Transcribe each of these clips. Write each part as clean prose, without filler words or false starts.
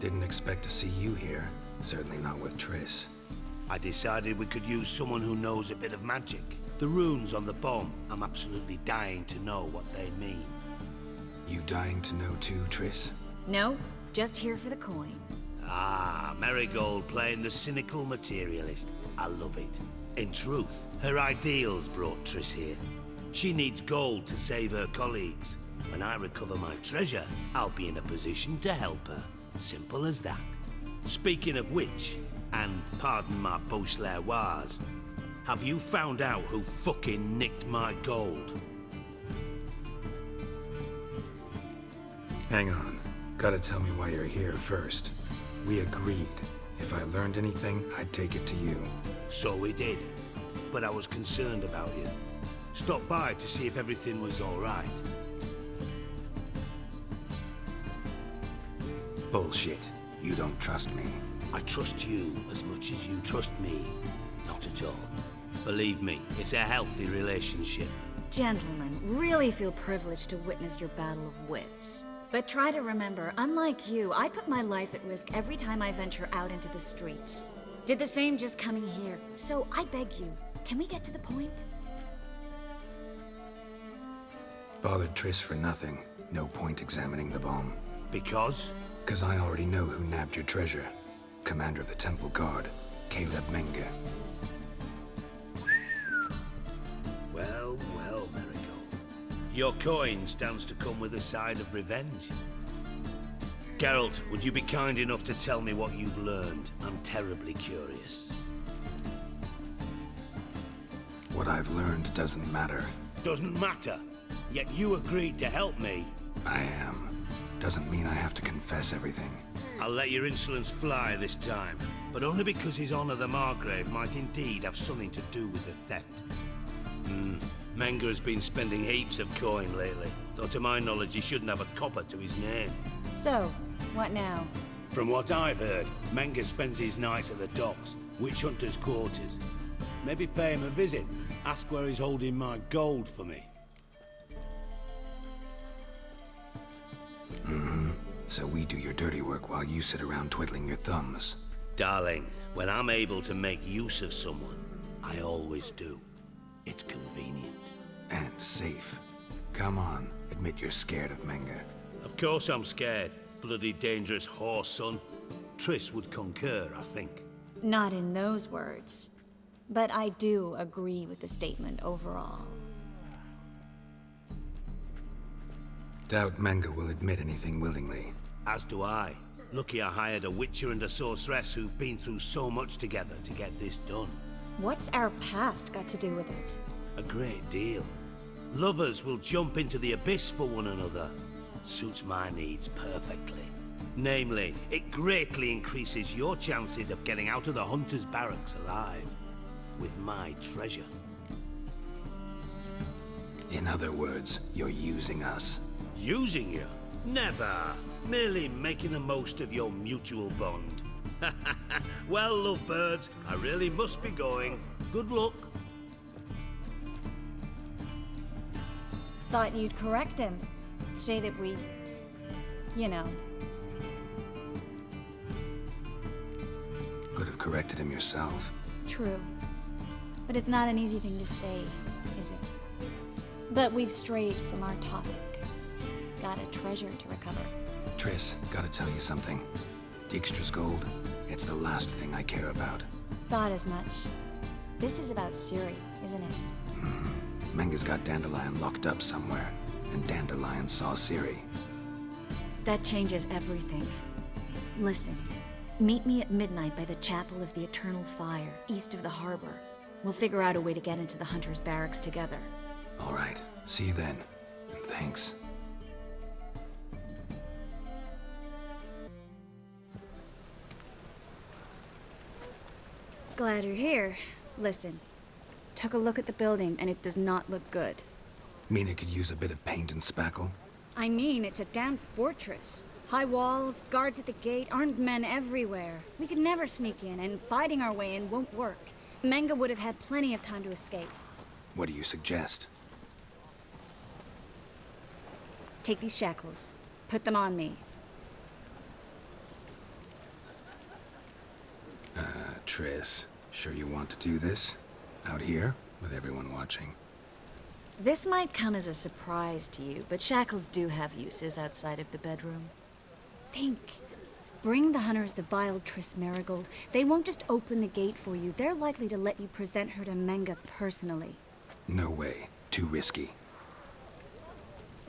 Didn't expect to see you here. Certainly not with Triss. I decided we could use someone who knows a bit of magic. The runes on the bomb, I'm absolutely dying to know what they mean. You dying to know too, Triss? No, just here for the coin. Ah, Marigold playing the cynical materialist. I love it. In truth, her ideals brought Triss here. She needs gold to save her colleagues. When I recover my treasure, I'll be in a position to help her. Simple as that. Speaking of which, and pardon my Beauclervoise, have you found out who fucking nicked my gold? Hang on. Gotta tell me why you're here first. We agreed. If I learned anything, I'd take it to you. So we did. But I was concerned about you. Stopped by to see if everything was all right. Bullshit. You don't trust me. I trust you as much as you trust me. Not at all. Believe me, it's a healthy relationship. Gentlemen, really feel privileged to witness your battle of wits. But try to remember, unlike you, I put my life at risk every time I venture out into the streets. Did the same just coming here. So I beg you, can we get to the point? Bothered Triss for nothing. No point examining the bomb. Because? 'Cause I already know who nabbed your treasure. Commander of the Temple Guard, Caleb Menge. Well, well, Marigold. Your coin stands to come with a side of revenge. Geralt, would you be kind enough to tell me what you've learned? I'm terribly curious. What I've learned doesn't matter. Doesn't matter. Yet you agreed to help me. I am. Doesn't mean I have to confess everything. I'll let your insolence fly this time, but only because His Honor the Margrave might indeed have something to do with the theft. Menge has been spending heaps of coin lately, though to my knowledge he shouldn't have a copper to his name. So, what now? From what I've heard, Menge spends his nights at the docks, witch hunters' quarters. Maybe pay him a visit, ask where he's holding my gold for me. So we do your dirty work while you sit around twiddling your thumbs. Darling, when I'm able to make use of someone, I always do. It's convenient. And safe. Come on, admit you're scared of Menge. Of course I'm scared. Bloody dangerous horse, son. Triss would concur, I think. Not in those words. But I do agree with the statement overall. Doubt Menge will admit anything willingly. As do I. Lucky I hired a witcher and a sorceress who've been through so much together to get this done. What's our past got to do with it? A great deal. Lovers will jump into the abyss for one another. Suits my needs perfectly. Namely, it greatly increases your chances of getting out of the hunter's barracks alive. With my treasure. In other words, you're using us. Using you? Never. Merely making the most of your mutual bond. Well, lovebirds, I really must be going. Good luck. Thought you'd correct him. Say that we... you know. Could have corrected him yourself. True. But it's not an easy thing to say, is it? But we've strayed from our topic. Got a treasure to recover. Triss, gotta tell you something. Dijkstra's gold, it's the last thing I care about. Thought as much. This is about Ciri, isn't it? Menge's got Dandelion locked up somewhere, and Dandelion saw Ciri. That changes everything. Listen, meet me at midnight by the Chapel of the Eternal Fire, east of the harbor. We'll figure out a way to get into the Hunter's Barracks together. All right, see you then, and thanks. Glad you're here. Listen, took a look at the building and it does not look good. Mean it could use a bit of paint and spackle? I mean, it's a damn fortress. High walls, guards at the gate, armed men everywhere. We could never sneak in, and fighting our way in won't work. Menge would have had plenty of time to escape. What do you suggest? Take these shackles. Put them on me. Triss. Sure you want to do this? Out here, with everyone watching? This might come as a surprise to you, but shackles do have uses outside of the bedroom. Think. Bring the hunters the vile Triss Marigold. They won't just open the gate for you. They're likely to let you present her to Menga personally. No way. Too risky.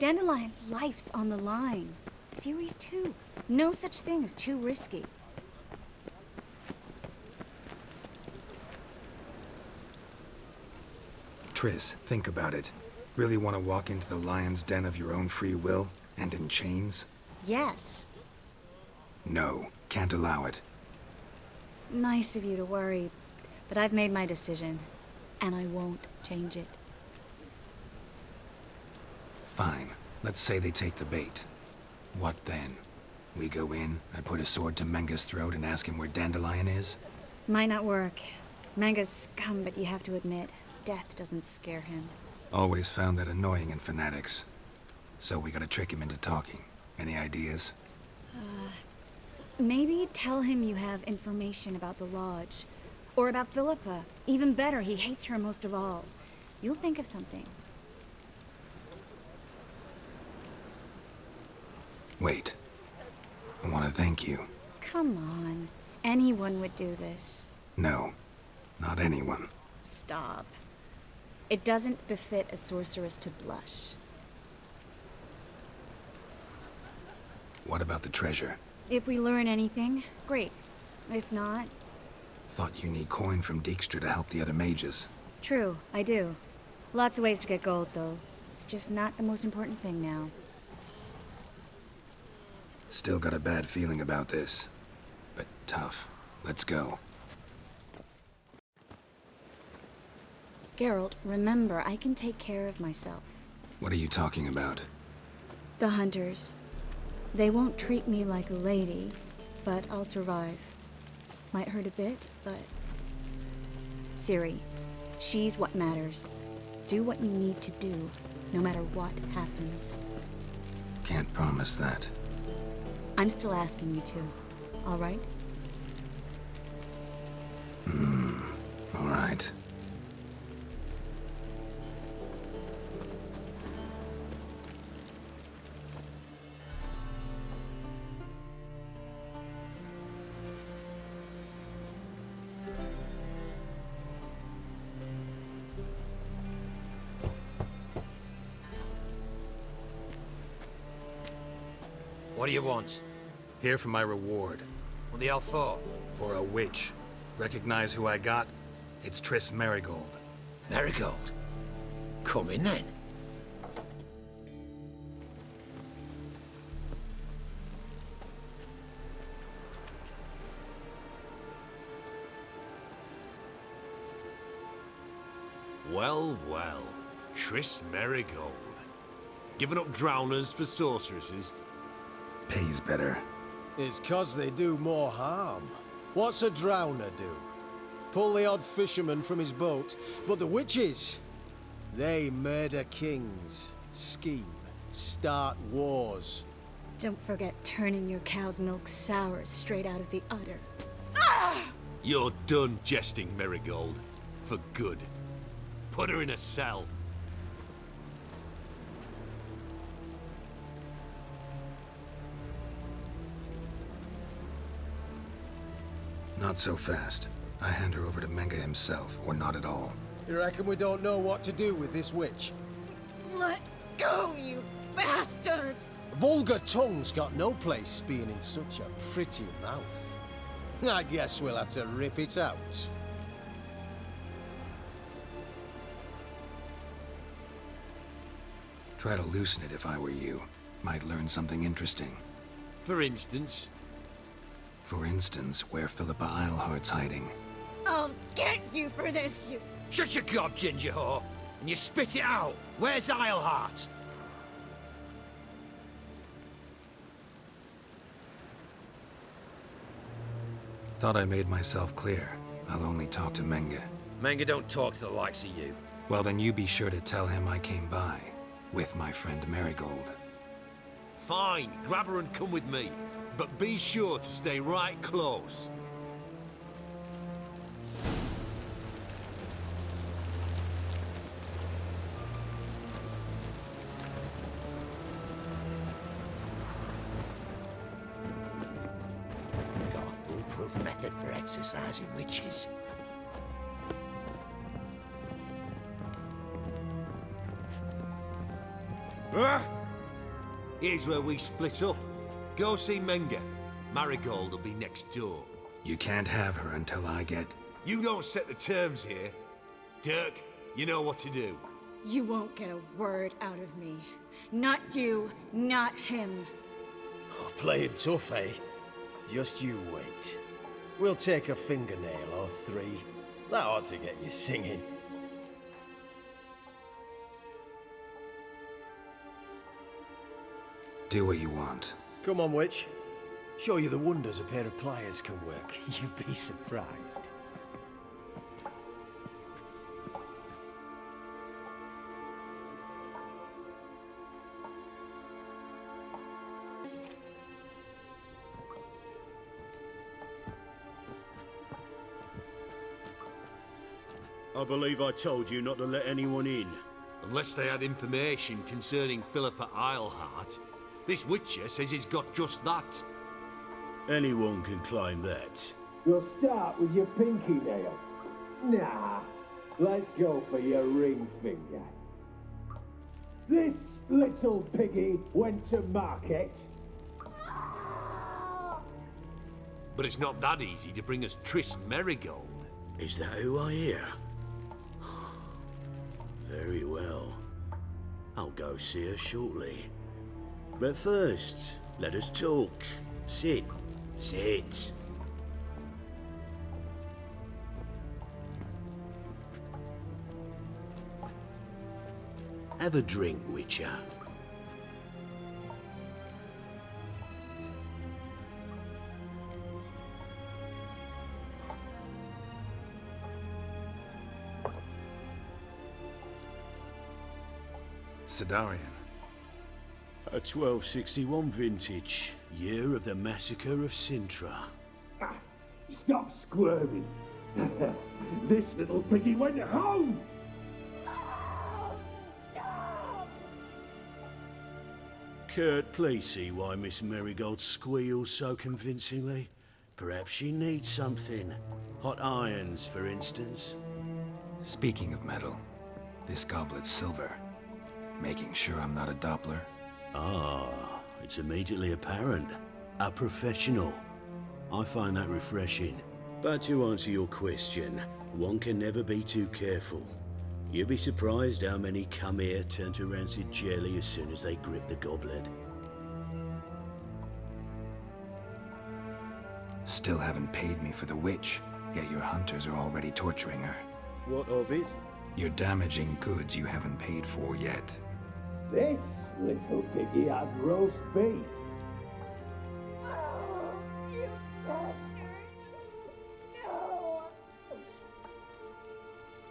Dandelion's life's on the line. Ciri's too. No such thing as too risky. Triss, think about it. Really want to walk into the lion's den of your own free will, and in chains? Yes. No, can't allow it. Nice of you to worry, but I've made my decision, and I won't change it. Fine. Let's say they take the bait. What then? We go in, I put a sword to Menga's throat and ask him where Dandelion is? Might not work. Manga's scum, but you have to admit, death doesn't scare him. Always found that annoying in fanatics. So we gotta trick him into talking. Any ideas? Maybe tell him you have information about the Lodge. Or about Philippa. Even better, he hates her most of all. You'll think of something. Wait. I want to thank you. Come on. Anyone would do this. No. Not anyone. Stop. It doesn't befit a sorceress to blush. What about the treasure? If we learn anything, great. If not... Thought you need coin from Dijkstra to help the other mages. True, I do. Lots of ways to get gold, though. It's just not the most important thing now. Still got a bad feeling about this. But tough. Let's go. Geralt, remember, I can take care of myself. What are you talking about? The hunters. They won't treat me like a lady, but I'll survive. Might hurt a bit, but... Ciri, she's what matters. Do what you need to do, no matter what happens. Can't promise that. I'm still asking you to, all right? All right. What do you want? Here for my reward. What the hell for? For a witch. Recognize who I got? It's Triss Marigold. Marigold? Come in then. Well, well. Triss Marigold. Giving up drowners for sorceresses? Pays better. It's 'cause they do more harm. What's a drowner do? Pull the odd fisherman from his boat, but the witches, they murder kings, scheme, start wars. Don't forget turning your cow's milk sour straight out of the udder. You're done jesting, Marigold. For good. Put her in a cell. Not so fast. I hand her over to Menga himself, or not at all. You reckon we don't know what to do with this witch? Let go, you bastard! Vulgar tongue's got no place being in such a pretty mouth. I guess we'll have to rip it out. Try to loosen it if I were you. Might learn something interesting. For instance, For instance, where Philippa Eilhart's hiding. I'll get you for this, you... Shut your gob, ginger whore, and you spit it out. Where's Eilhart? Thought I made myself clear. I'll only talk to Menga. Menga don't talk to the likes of you. Well, then you be sure to tell him I came by. With my friend Marigold. fine, grab her and come with me. But be sure to stay right close. foolproof method for exercising witches. Here's where we split up. Go see Menga. Marigold will be next door. You can't have her until I get... You don't set the terms here. Dirk, you know what to do. You won't get a word out of me. Not you, not him. Oh, playing tough, eh? Just you wait. We'll take a fingernail or three. That ought to get you singing. Do what you want. Come on, witch. Show you the wonders a pair of pliers can work. You'd be surprised. I believe I told you not to let anyone in. Unless they had information concerning Philippa Eilhart, this Witcher says he's got just that. Anyone can claim that. You'll start with your pinky nail. Nah, let's go for your ring finger. This little piggy went to market. But it's not that easy to bring us Triss Merigold. Is that who I hear? Very well. I'll go see her shortly. But first, let us talk. Sit. Sit. Have a drink, Witcher. Sidarian. A 1261 vintage, year of the massacre of Sintra. Stop squirming. This little piggy went home. Kurt, please see why Miss Marigold squeals so convincingly. Perhaps she needs something. Hot irons, for instance. Speaking of metal, this goblet's silver. Making sure I'm not a Doppler. Ah, it's immediately apparent. A professional. I find that refreshing. But to answer your question, one can never be too careful. You'll be surprised how many come here turn to rancid jelly as soon as they grip the goblet. Still haven't paid me for the witch, yet your hunters are already torturing her. What of it? You're damaging goods you haven't paid for yet. This little piggy had roast beef.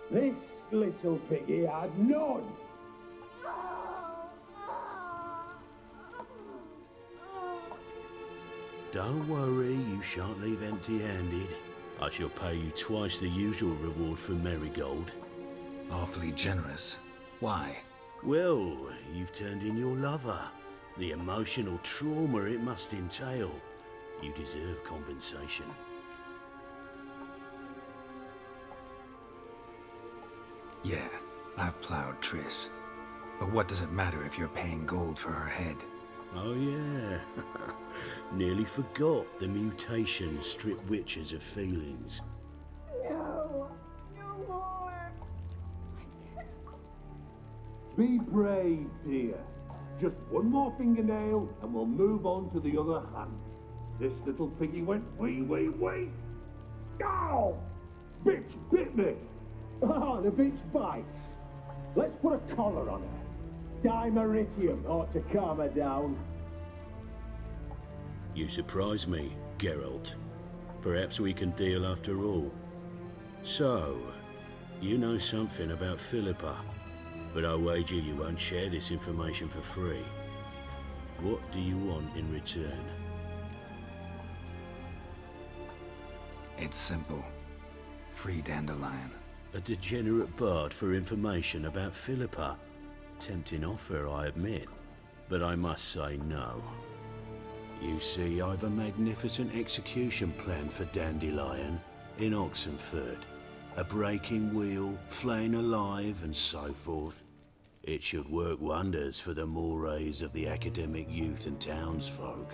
This little piggy had none. Don't worry, you shan't leave empty-handed. I shall pay you twice the usual reward for Marigold. Awfully generous. Why? Well, you've turned in your lover. The emotional trauma it must entail. You deserve compensation. Yeah, I've plowed Triss. But what does it matter if you're paying gold for her head? Oh yeah. Nearly forgot the mutations strip witches of feelings. No, no more. Be brave, dear. Just one more fingernail and we'll move on to the other hand. This little piggy went wee. Ow! Bitch bit me! Oh, the bitch bites. Let's put a collar on her. Dimeritium ought to calm her down. You surprise me, Geralt. Perhaps we can deal after all. So, you know something about Philippa, but I wager you won't share this information for free. What do you want in return? It's simple. Free Dandelion. A degenerate bard for information about Philippa. Tempting offer, I admit, but I must say no. You see, I've a magnificent execution plan for Dandelion in Oxenford. A breaking wheel, flaying alive, and so forth. It should work wonders for the mores of the academic youth and townsfolk.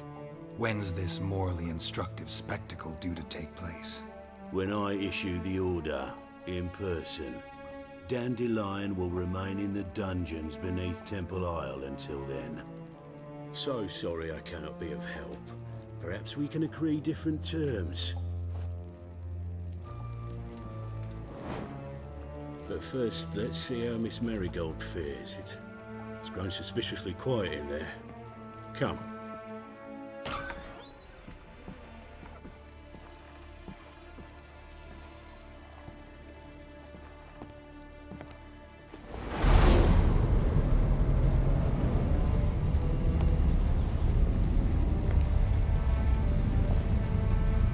When's this morally instructive spectacle due to take place? When I issue the order, in person, Dandelion will remain in the dungeons beneath Temple Isle until then. So sorry I cannot be of help. Perhaps we can agree different terms. But first, let's see how Miss Marigold fares. It's grown suspiciously quiet in there. Come.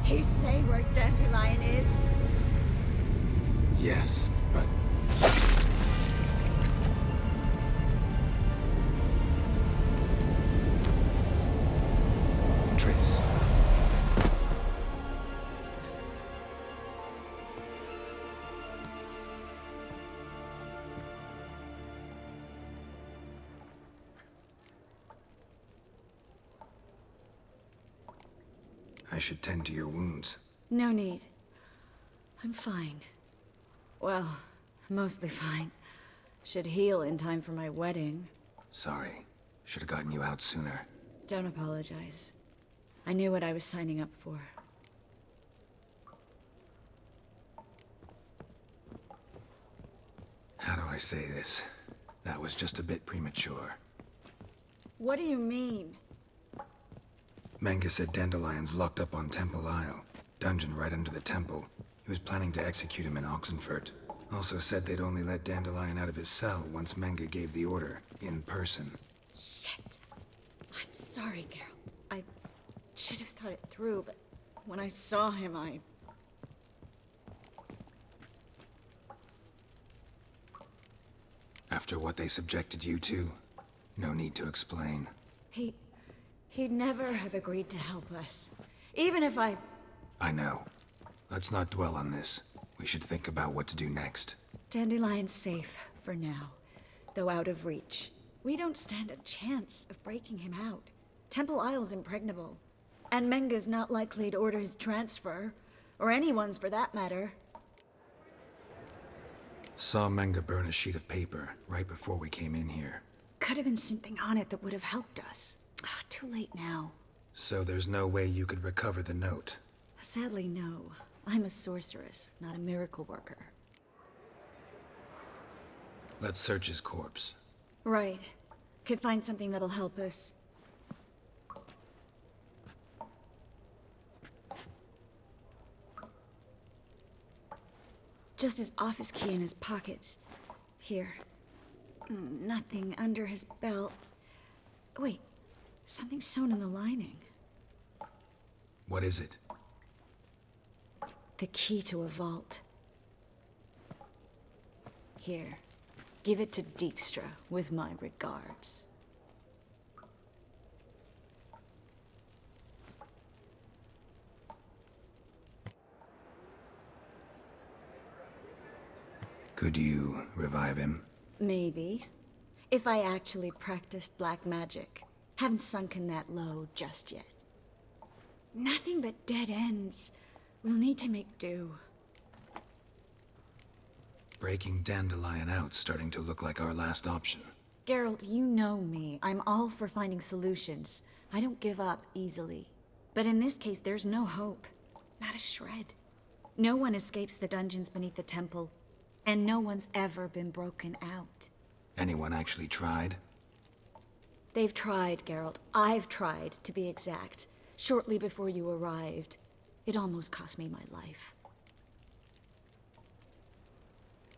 He say where Dandelion is? Yes, but... Triss. I should tend to your wounds. No need. I'm fine. Well, mostly fine. Should heal in time for my wedding. Sorry. Should have gotten you out sooner. Don't apologize. I knew what I was signing up for. How do I say this? That was just a bit premature. What do you mean? Menga said Dandelion's locked up on Temple Isle. Dungeon right under the temple. He was planning to execute him in Oxenford. Also said they'd only let Dandelion out of his cell once Menga gave the order, in person. Shit. I'm sorry, Geralt. I should have thought it through, but when I saw him, After what they subjected you to, no need to explain. He'd never have agreed to help us. Even if I know. Let's not dwell on this. We should think about what to do next. Dandelion's safe, for now. Though out of reach. We don't stand a chance of breaking him out. Temple Isle's impregnable. And Menga's not likely to order his transfer. Or anyone's for that matter. Saw Menga burn a sheet of paper right before we came in here. Could have been something on it that would have helped us. Too late now. So there's no way you could recover the note? Sadly, no. I'm a sorceress, not a miracle worker. Let's search his corpse. Right. Could find something that'll help us. Just his office key in his pockets. Here. Nothing under his belt. Wait. Something sewn in the lining. What is it? The key to a vault. Here. Give it to Dijkstra with my regards. Could you revive him? Maybe. If I actually practiced black magic. Haven't sunken that low just yet. Nothing but dead ends. We'll need to make do. Breaking Dandelion out's starting to look like our last option. Geralt, you know me. I'm all for finding solutions. I don't give up easily. But in this case, there's no hope. Not a shred. No one escapes the dungeons beneath the temple. And no one's ever been broken out. Anyone actually tried? They've tried, Geralt. I've tried, to be exact. Shortly before you arrived. It almost cost me my life.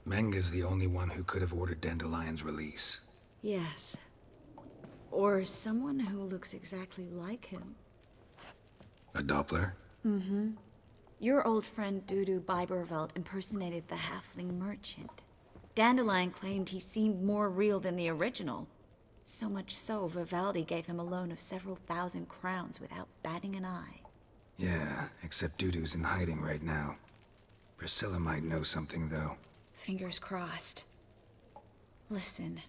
Menga's the only one who could have ordered Dandelion's release. Yes. Or someone who looks exactly like him. A Doppler? Mm-hmm. Your old friend Dudu Biberveld impersonated the halfling merchant. Dandelion claimed he seemed more real than the original. So much so, Vivaldi gave him a loan of several thousand crowns without batting an eye. Yeah, except Dudu's in hiding right now. Priscilla might know something, though. Fingers crossed. Listen,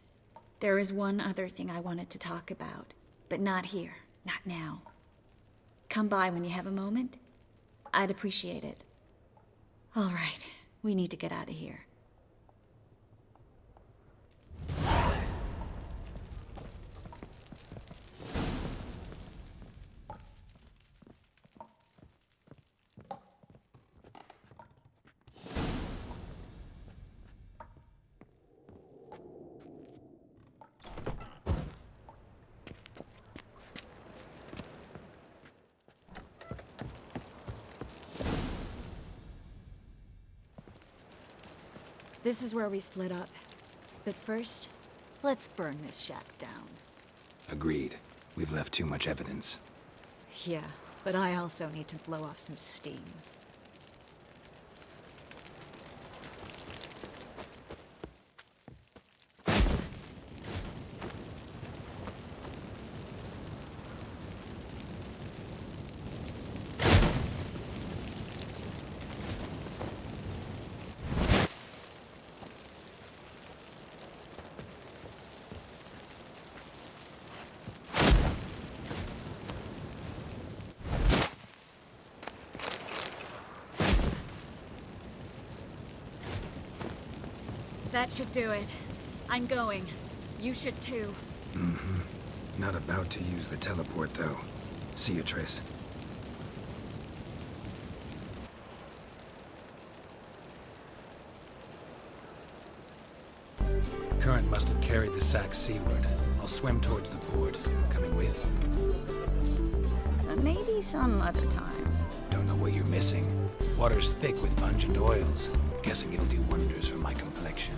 there is one other thing I wanted to talk about, but not here, not now. Come by when you have a moment. I'd appreciate it. All right, we need to get out of here. This is where we split up. But first, let's burn this shack down. Agreed. We've left too much evidence. Yeah, but I also need to blow off some steam. That should do it. I'm going. You should too. Not about to use the teleport, though. See you, Triss. Current must have carried the sack seaward. I'll swim towards the port. Coming with? Maybe some other time. Don't know what you're missing. Water's thick with pungent oils. Guessing it'll do wonders for my complexion.